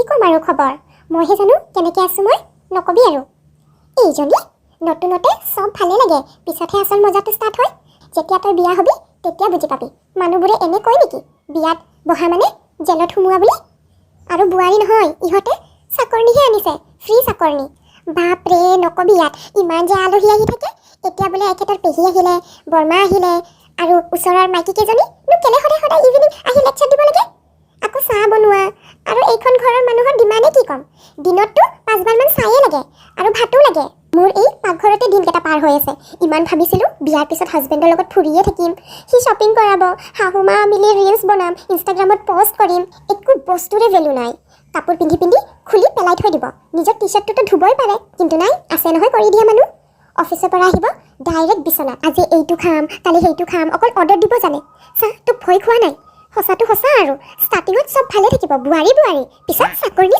কম আৰু খবৰ মইহে জানো কেনেকৈ আছোঁ মই নকবি আৰু এইজনী নতুনতে চব ভালে লাগে পিছতহে আচল মজাটো ষ্টাৰ্ট হয় যেতিয়া তই বিয়া হবি তেতিয়া বুজি পাবি মানুহবোৰে এনে কয় নেকি বিয়াত বহা মানে জেলত সোমোৱা বুলি আৰু বোৱাৰী নহয় ইহঁতে চাকৰণিহে আনিছে ফ্ৰী চাকৰণি বাপৰে নকবি ইয়াত ইমান যে আলহী আহি থাকে এতিয়া বোলে এখেতৰ পেহী আহিলে বৰমা আহিলে আৰু ওচৰৰ মাইকী কেইজনী কেলে সদায় ইভিনিং আহি লেকচাৰ দিব লাগে আকৌ চাহ বনোৱা আৰু এইখন ঘৰৰ মানুহৰ ডিমাণ্ডে কি কম দিনততো 5বাৰমান চায়ে লাগে আৰু ভাতো লাগে মোৰ এই পাকঘৰতে দিনকেইটা পাৰ হৈ আছে ইমান ভাবিছিলোঁ বিয়াৰ পিছত হাজবেণ্ডৰ লগত ফুৰিয়ে থাকিম সি শ্বপিং কৰাব শাহুমা মিলি ৰিলছ বনাম ইনষ্টাগ্ৰামত পষ্ট কৰিম একো বস্তুৰে ভেলু নাই কাপোৰ পিন্ধি খুলি পেলাই থৈ দিব নিজৰ টি শ্বাৰ্টটোতো ধুবই পাৰে কিন্তু নাই আছে নহয় কৰি দিয়া মানুহ অফিচৰ পৰা আহিব ডাইৰেক্ট বিচনা আজি এইটো খাম কালি সেইটো খাম অকল অৰ্ডাৰ দিব জানে চা তোক ভয় খোৱা নাই সঁচাটো সঁচা আৰু ষ্টাৰ্টিঙত চব ভালে থাকিব বোৱাৰী পিছত চাকৰণি